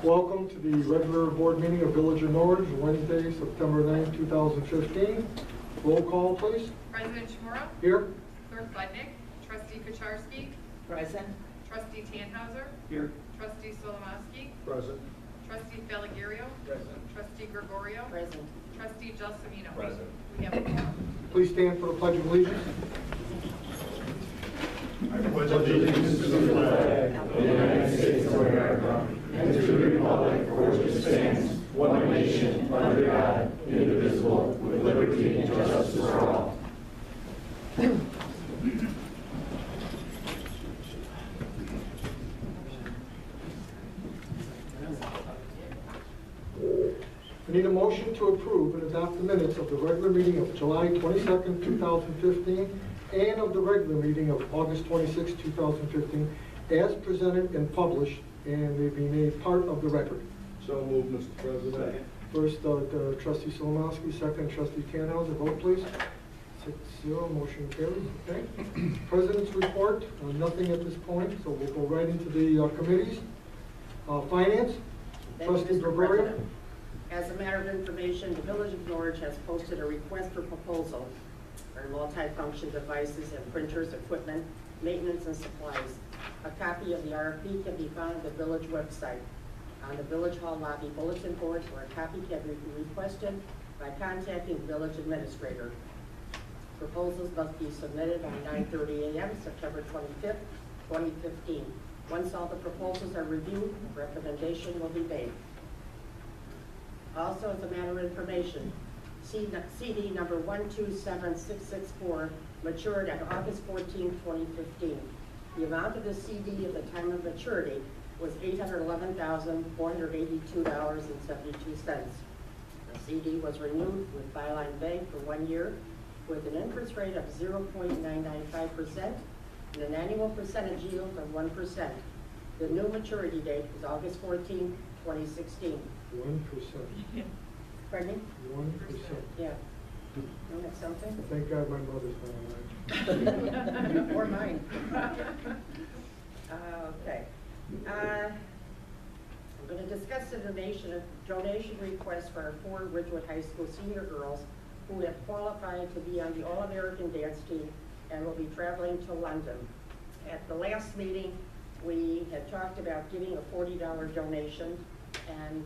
Welcome to the regular board meeting of Village of Norridge, Wednesday, September 9, 2015. Roll call, please. President Shmura? Here. Clerk Budnick? Trustee Kucharski? Present. Trustee Tannhauser? Here. Trustee Solomowski? Present. Trustee Feligario? Present. Trustee Gregorio? Present. Trustee Gelsomino? Present. We have a quorum. Please stand for the Pledge of Allegiance. I pledge allegiance to the flag of the United States of America and to the republic for which it stands, one nation, under God, indivisible, with liberty and justice for all. I need a motion to approve and adopt the minutes of the regular meeting of July 22nd, 2015, and of the regular meeting of August 26, 2015, as presented and published, and they be made part of the record. So moved, Mr. President. First, Trustee Solomowski, second, Trustee Tannhauser. Vote, please. 6-0, motion carries. Okay. President's report, nothing at this point, so we'll go right into the committees. Finance, Trustee Gregorio. As a matter of information, the Village of Norridge has posted a request for proposal for multi-function devices and printers, equipment, maintenance, and supplies. A copy of the RFP can be found on the Village website. On the Village Hall lobby bulletin board, where a copy can be requested by contacting the Village Administrator. Proposals must be submitted by 9:30 a.m. September 25th, 2015. Once all the proposals are reviewed, a recommendation will be made. Also, as a matter of information, CD number 127664 matured on August 14, 2015. The amount of the CD at the time of maturity was $811,482.72. The CD was renewed with Byline Bank for 1 year with an interest rate of 0.995% and an annual percentage yield of 1%. The new maturity date is August 14, 2016. 1%. Pardon me? 1%. Yeah. Isn't that something? Thank God my mother's not alive. Or mine. Okay. I'm going to discuss the donation request for our 4 Ridgewood High School senior girls who have qualified to be on the All-American Dance Team and will be traveling to London. At the last meeting, we had talked about giving a $40 donation, and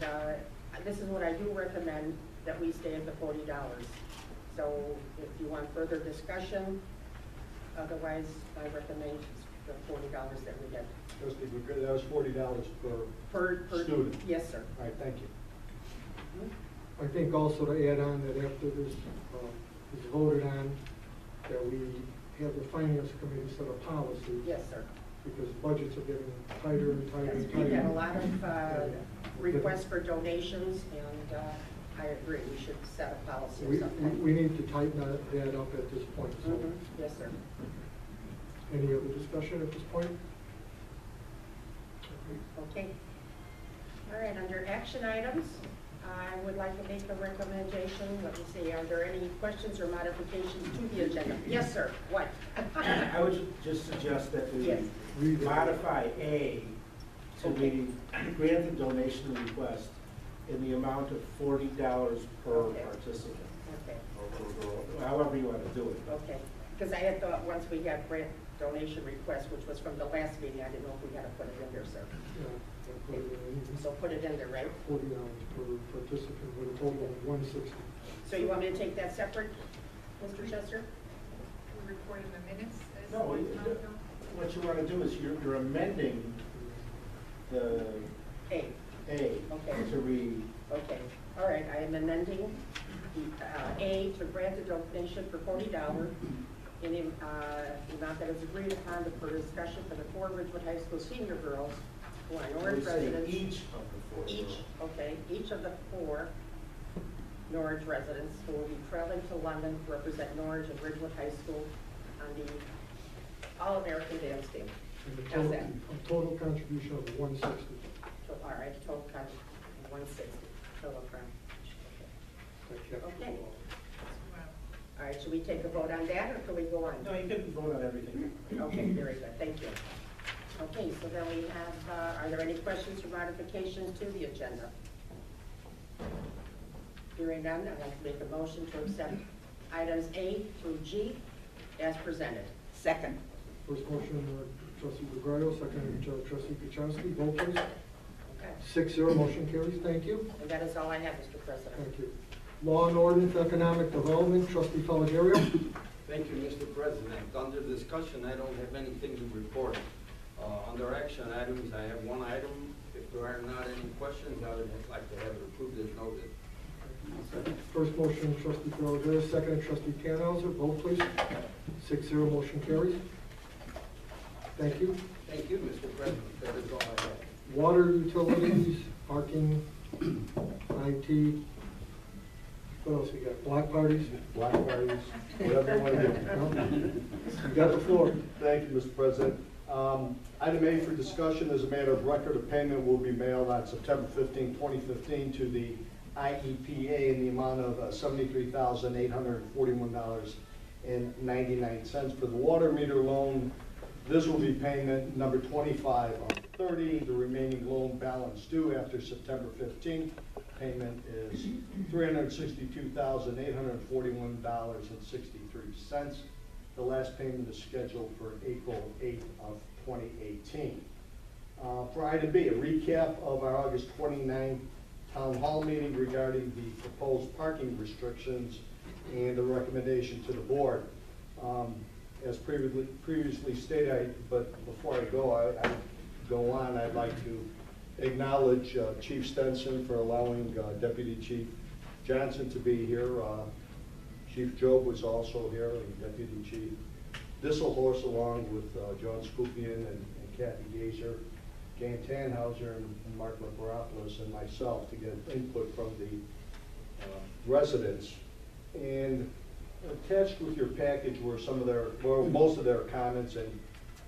this is what I do recommend, that we stay at the $40. So if you want further discussion, otherwise I recommend the $40 that we get. Trustee, that was $40 per student. Yes, sir. All right, thank you. I think also to add on that after this is voted on, that we have the Finance Committee set a policy. Yes, sir. Because budgets are getting tighter and tighter and Yes, tighter. we've had a lot of requests for donations, and I agree, we should set a policy or something. We need to tighten that up at this point. So. Yes, sir. Any other discussion at this point? Okay. All right, under action items, I would like to make a recommendation. Let me see, are there any questions or modifications to the agenda? Yes, sir. What? I would just suggest that we Yes. modify A to be granted donation request in the amount of $40 per participant. Okay. Or per girl, however you want to do it. Okay. Because I had thought once we had grant donation request, which was from the last meeting, I didn't know if we had to put it in there, sir. Yeah, So put it in there, right? $40 per participant with a total of $160. So you want me to take that separate, Mr. Chester? We report in the minutes. As No, what you want to do is you're amending the A. A Okay. to read. Okay. All right. I am amending A to grant a donation for $40 in the amount that is agreed upon for discussion for the 4 Ridgewood High School senior girls who are Norridge residents. Each of the 4 girls. Okay. Each of the 4 Norridge residents who will be traveling to London to represent Norridge and Ridgewood High School on the All-American Dance Team. And the How's that? a total contribution of $160. All right, total contribution, 160, total contribution. That captures Okay. it all. All All right, should we take a vote on that, or can we go on? No, you can vote on everything. Okay, very good, thank you. Okay, so then we have, are there any questions or modifications to the agenda? Hearing none, I'd like to make a motion to accept items A through G as presented. Second. First motion, trustee Gregorio, second trustee Kuchowski, vote please. Okay, 6-0, motion carries. Thank you. and that is all I have, Mr. President. Thank you. Law and Ordinance Economic Development, trustee Pellegario. Thank you, Mr. President. Under discussion, I don't have anything to report. Under action items, I have one item. If there are not any questions, I would like to have it approved as noted. First motion, trustee Pellegario, second trustee Tannhauser, vote please. 6-0, motion carries. Thank you. Thank you, Mr. President. That is all I have. Water utilities, parking, IT. What else we got? Block parties? Black parties, whatever you want to do. You got the floor. Thank you, Mr. President. Item A for discussion as a matter of record of payment will be mailed on September 15, 2015 to the IEPA in the amount of $73,841.99 for the water meter loan. This will be payment number 25 of 30. The remaining loan balance due after September 15th. Payment is $362,841.63. The last payment is scheduled for April 8th of 2018. For item B, a recap of our August 29th town hall meeting regarding the proposed parking restrictions and the recommendation to the board. As previously stated, but before I go on, I'd like to acknowledge Chief Stenson for allowing Deputy Chief Johnson to be here. Chief Job was also here, and Deputy Chief Disselhorst, along with John Skupian and Kathy Gazer, Jan Tannhauser, and Mark Laparopoulos, and myself to get input from the residents. And attached with your package were some of their, well, most of their comments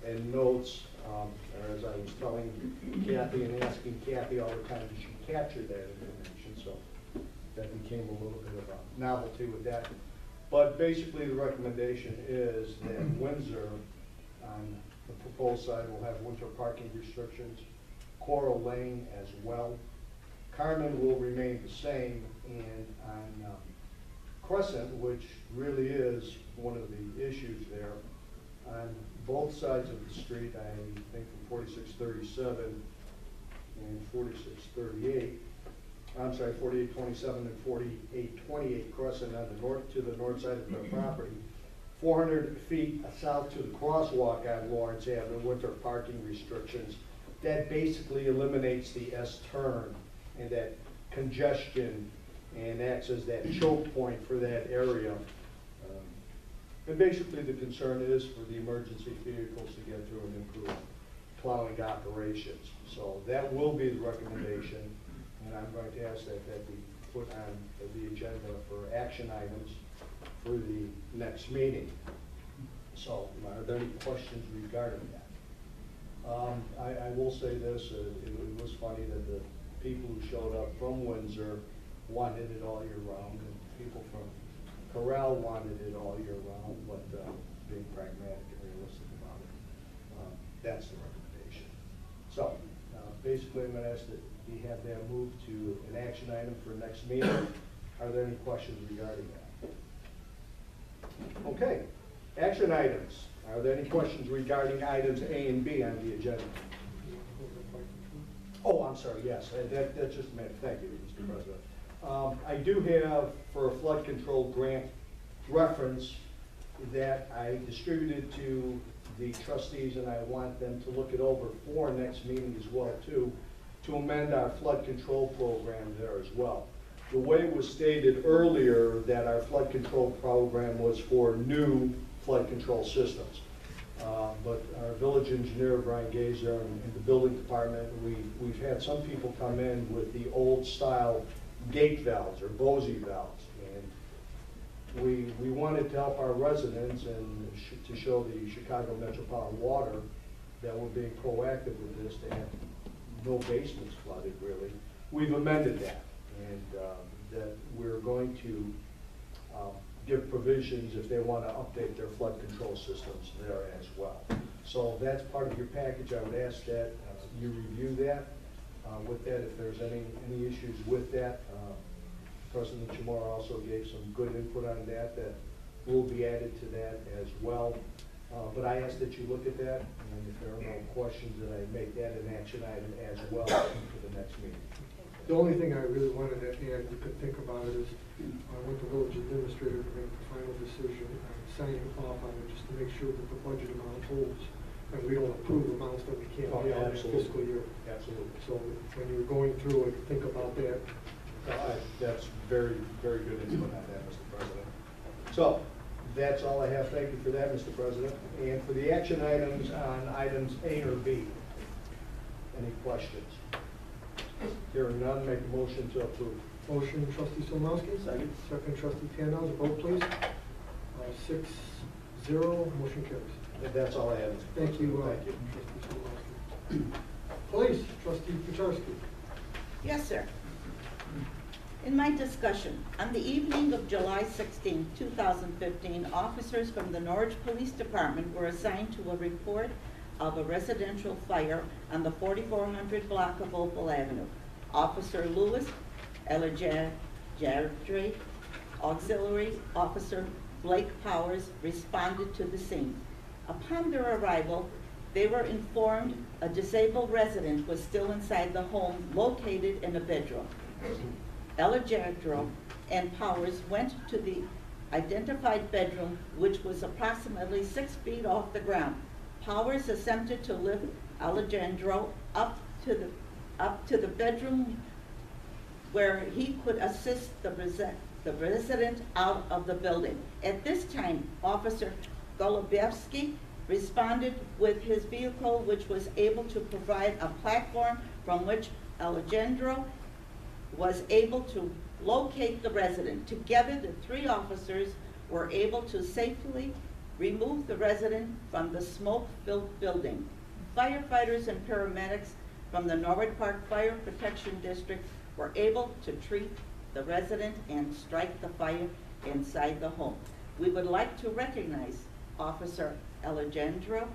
and notes. As I was telling Kathy and asking Kathy all the time, did she capture that information? So that became a little bit of a novelty with that. But basically the recommendation is that Windsor, on the proposed side, will have winter parking restrictions. Coral Lane as well. Carmen will remain the same, and on Crescent, which really is one of the issues there, on both sides of the street, I think from 4637 and 4638, I'm sorry, 4827 and 4828 Crescent on the north, to the north side of the property, 400 feet south to the crosswalk on Lawrence Avenue, winter parking restrictions. That basically eliminates the S-turn and that congestion and acts as that choke point for that area. And basically the concern is for the emergency vehicles to get through and improve plowing operations. So that will be the recommendation, and I'm going to ask that that be put on the agenda for action items for the next meeting. So are there any questions regarding that? I will say this, it was funny that the people who showed up from Windsor wanted it all year round, and people from Corral wanted it all year round, but being pragmatic and realistic about it, that's the recommendation. So basically I'm going to ask that we have that moved to an action item for next meeting. Are there any questions regarding that? Okay, action items. Are there any questions regarding items A and B on the agenda? Oh, I'm sorry, yes, that's just a minute. Thank you, Mr. President. I do have, for a flood control grant reference, that I distributed to the trustees, and I want them to look it over for next meeting as well, too, to amend our flood control program there as well. The way it was stated earlier that our flood control program was for new flood control systems. But our village engineer, Brian Gazer, and the building department, we've had some people come in with the old style gate valves or Bosey valves. And we wanted to help our residents and to show the Chicago Metropolitan Water that we're being proactive with this, to have no basements flooded, really. We've amended that, and that we're going to give provisions if they want to update their flood control systems there as well. So that's part of your package. I would ask that you review that. With that, if there's any issues with that, President Chamorro also gave some good input on that will be added to that as well. But I ask that you look at that, and if there are no questions, that I make that an action item as well for the next meeting. The only thing I really wanted to add, you could think about it, is I want the village administrator to make the final decision on signing off on it, just to make sure that the budget amount holds, and we don't approve amounts that we can't pay out in the fiscal year. Absolutely. So when you're going through it, think about that. That's very, very good input on that, Mr. President. So, that's all I have. Thank you for that, Mr. President. And for the action items on items A or B, any questions? Hearing none, make a motion to approve. Motion, trustee Solomowski. Second. Second, trustee Tannenhouse. Vote, please. 6-0, motion carries. And that's all I have, Mr. Thank President. you, Thank you. trustee Solomowski. Police, trustee Kucharski. Yes, sir. In my discussion, on the evening of July 16, 2015, officers from the Norridge Police Department were assigned to a report of a residential fire on the 4400 block of Opal Avenue. Officer Lewis Ellijandre, Auxiliary Officer Blake Powers responded to the scene. Upon their arrival, they were informed a disabled resident was still inside the home located in a bedroom. Ellijandre and Powers went to the identified bedroom, which was approximately 6 feet off the ground. Powers attempted to lift Ellijandre up to the bedroom where he could assist the resident out of the building. At this time, Officer Golubevsky responded with his vehicle, which was able to provide a platform from which Ellijandre was able to locate the resident. Together, the 3 officers were able to safely remove the resident from the smoke-filled building. Firefighters and paramedics from the Norwood Park Fire Protection District were able to treat the resident and strike the fire inside the home. We would like to recognize Officer Ellijandre,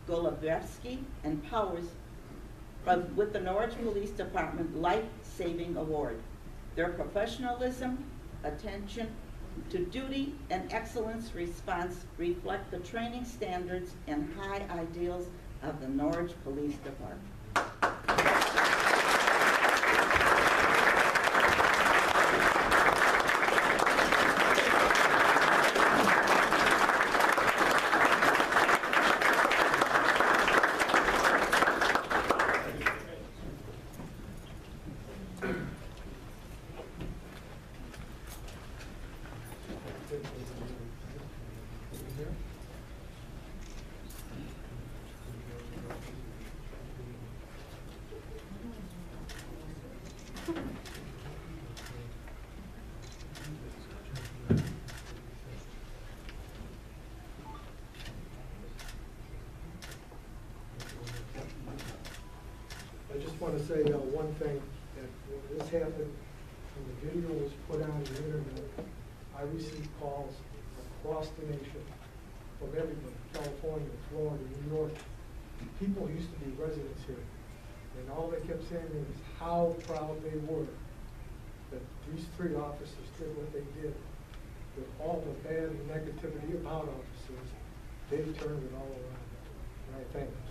Golubevsky, and Powers with the Norwich Police Department Life-Saving Award. Their professionalism, attention to duty, and excellence response reflect the training standards and high ideals of the Norwich Police Department. I just want to say one thing, that when this happened, when the video was put on the internet, I received calls across the nation from everybody, California, Florida, New York. People used to be residents here, and all they kept saying is how proud they were that these 3 officers did what they did. With all the bad and negativity about officers, they turned it all around, and I thank them.